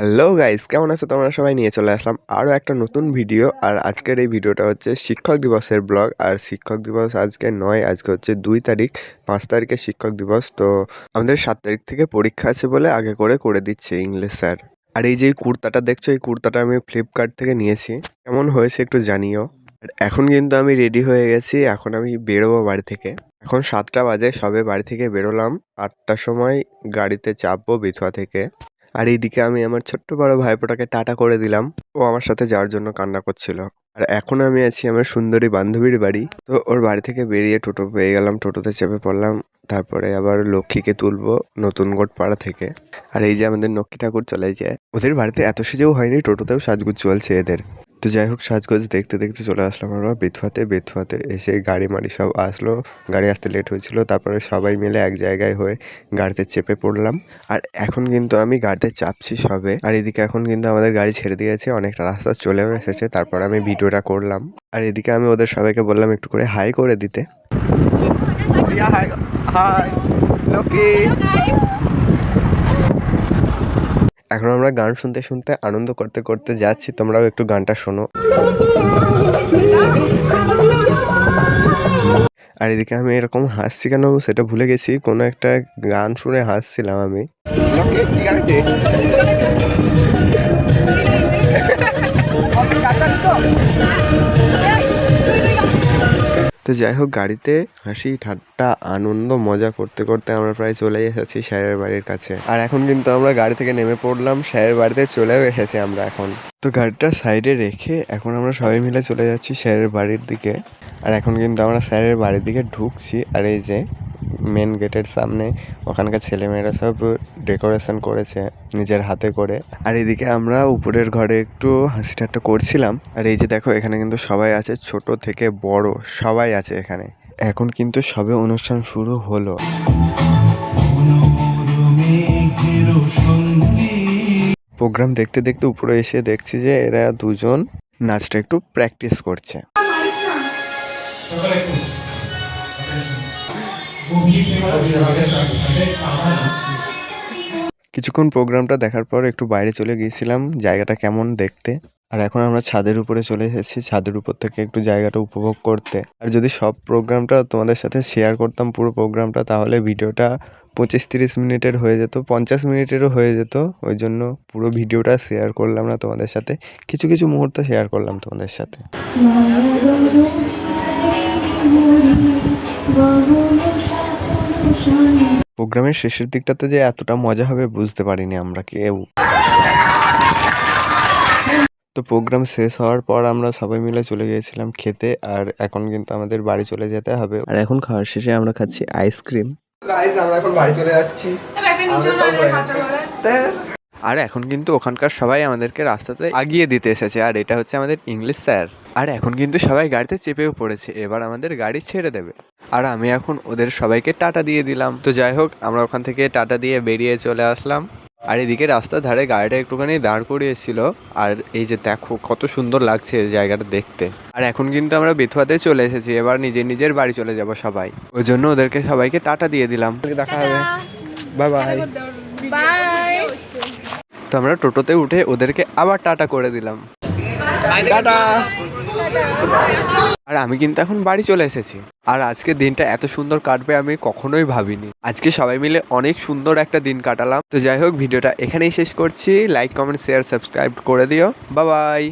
Hello guys, কেমন আছো তোমরা সবাই? নিয়ে চলে আসলাম আরও একটা নতুন ভিডিও। আর আজকের এই ভিডিওটা হচ্ছে শিক্ষক দিবসের ব্লগ। আর শিক্ষক দিবস আজকে নয়, আজকে হচ্ছে 2 তারিখ। 5 তারিখে শিক্ষক দিবস। তো আমাদের 7 তারিখ থেকে পরীক্ষা আছে বলে আগে করে দিচ্ছে ইংলিশ স্যার। আর এই যে কুর্তাটা দেখছো, এই কুর্তাটা আমি ফ্লিপকার্ট থেকে নিয়েছি। কেমন হয়েছে একটু জানিও। আর এখন কিন্তু আমি রেডি হয়ে গেছি, এখন আমি বেরোবো বাড়ি থেকে। এখন 7টা বাজে, সবে বাড়ি থেকে বেরোলাম। 8টার সময় গাড়িতে চাপবো বেথুয়া থেকে। আর এইদিকে আমি আমার ছোট্ট বড় ভাইপোটাকে টাটা করে দিলাম। ও আমার সাথে যাওয়ার জন্য কান্না করছিল। আর এখন আমি আছি আমার সুন্দরী বান্ধবীর বাড়ি। তো ওর বাড়ি থেকে বেরিয়ে টোটো পেয়ে গেলাম, টোটোতে চেপে পড়লাম। তারপরে আবার লক্ষ্মীকে তুলবো নতুনগড় পাড়া থেকে। আর এই যে আমাদের লক্ষ্মী ঠাকুর চলে যায়। ওদের বাড়িতে এত সেজেও হয়নি, টোটোতেও সাজগুজ চলছে এদের। তো যাই হোক, সাজগোজ দেখতে দেখতে চলে আসলাম আমরা বেথুয়াতে এসে গাড়ি মাড়ি সব আসলো। গাড়ি আসতে লেট হয়েছিল, তারপরে সবাই মিলে এক জায়গায় হয়ে গাড়িতে চেপে পড়লাম। আর এখন কিন্তু আমি গাড়িতে চাপছি সবে। আর এদিকে এখন কিন্তু আমাদের গাড়ি ছেড়ে দিয়েছে, অনেকটা রাস্তা চলেও এসেছে। তারপর আমি ভিডিওটা করলাম। আর এদিকে আমি ওদের সবাইকে বললাম একটু করে হাই করে দিতে। এখন আমরা গান শুনতে শুনতে আনন্দ করতে করতে যাচ্ছি, তোমরাও একটু গানটা শোনো। আর এদিকে আমি এরকম হাসছি কেন সেটা ভুলে গেছি, কোনো একটা গান শুনে হাসছিলাম আমি। তো যাই হোক, গাড়িতে হাসি ঠাট্টা আনন্দ মজা করতে করতে আমরা প্রায় চলে এসেছি স্যারের বাড়ির কাছে। আর এখন কিন্তু আমরা গাড়ি থেকে নেমে পড়লাম, স্যারের বাড়িতে চলেও এসেছি আমরা এখন। তো গাড়িটা সাইডে রেখে এখন আমরা সবাই মিলে চলে যাচ্ছি স্যারের বাড়ির দিকে। আর এখন কিন্তু আমরা স্যারের বাড়ির দিকে ঢুকছি। আর এই যে মেন গেটের সামনে ওখানকার ছেলেমেয়েরা সব ডেকোরেশন করেছে নিজের হাতে করে। আর এদিকে আমরা উপরের ঘরে একটু হাসি ঠাট্টা করছিলাম। আর এই যে দেখো, এখানে কিন্তু সবাই আছে, ছোট থেকে বড় সবাই আছে এখানে। এখন কিন্তু সবে অনুষ্ঠান শুরু হলো। প্রোগ্রাম দেখতে দেখতে উপরে এসে দেখছি যে এরা দুজন নাচটা একটু প্র্যাকটিস করছে। কিছুক্ষণ প্রোগ্রামটা দেখার পর একটু বাইরে চলে গিয়েছিলাম জায়গাটা কেমন দেখতে। আর এখন আমরা ছাদের উপরে চলে এসেছি, ছাদের উপর থেকে একটু জায়গাটা উপভোগ করতে। আর যদি সব প্রোগ্রামটা তোমাদের সাথে শেয়ার করতাম পুরো প্রোগ্রামটা, তাহলে ভিডিওটা 25-30 মিনিটের হয়ে যেত, 50 মিনিটেরও হয়ে যেত। ওই জন্য পুরো ভিডিওটা শেয়ার করলাম না তোমাদের সাথে, কিছু কিছু মুহূর্ত শেয়ার করলাম তোমাদের সাথে। প্রোগ্রামের শেষের দিকটাতে যে এতটা মজা হবে বুঝতে পারিনি আমরা কেউ। তো প্রোগ্রাম শেষ হওয়ার পর আমরা সবাই মিলে চলে গিয়েছিলাম খেতে। আর এখন কিন্তু আমাদের বাড়ি চলে যেতে হবে। আর এখন খাওয়ার শেষে আমরা খাচ্ছি আইসক্রিম। গাইস, আমরা এখন বাড়ি চলে যাচ্ছি। আর এখন কিন্তু ওখানকার সবাই আমাদেরকে রাস্তাতে আগিয়ে দিতে এসেছে। আর এটা হচ্ছে আমাদের ইংলিশ স্যার। আর এখন কিন্তু সবাই গাড়িতে চেপেও পড়েছে, এবার আমাদের গাড়ি ছেড়ে দেবে। আর আমি এখন ওদের সবাইকে টাটা দিয়ে দিলাম। তো যাই হোক, আমরা ওখান থেকে টাটা দিয়ে বেরিয়ে চলে আসলাম। আর এদিকে রাস্তার ধারে গাড়িটা একটুখানি দাঁড় করিয়েছিল। আর এই যে দেখো কত সুন্দর লাগছে এই জায়গাটা দেখতে। আর এখন কিন্তু আমরা বেথুয়াতে চলে এসেছি, এবার নিজের নিজের বাড়ি চলে যাব সবাই। ওই জন্য ওদেরকে সবাইকে টাটা দিয়ে দিলাম। দেখা হবে, বাই বাই বাই। তো আমরা টোটোতে উঠে ওদেরকে আবার টাটা করে দিলাম, টাটা। আর আমি কিন্তু এখন বাড়ি চলে এসেছি। আর আজকে দিনটা এত সুন্দর কাটবে আমি কখনোই ভাবিনি। আজকে সবাই মিলে অনেক সুন্দর একটা দিন কাটালাম। তো যাই হোক, ভিডিওটা এখানেই শেষ করছি। লাইক কমেন্ট শেয়ার সাবস্ক্রাইব করে দিও। Bye bye.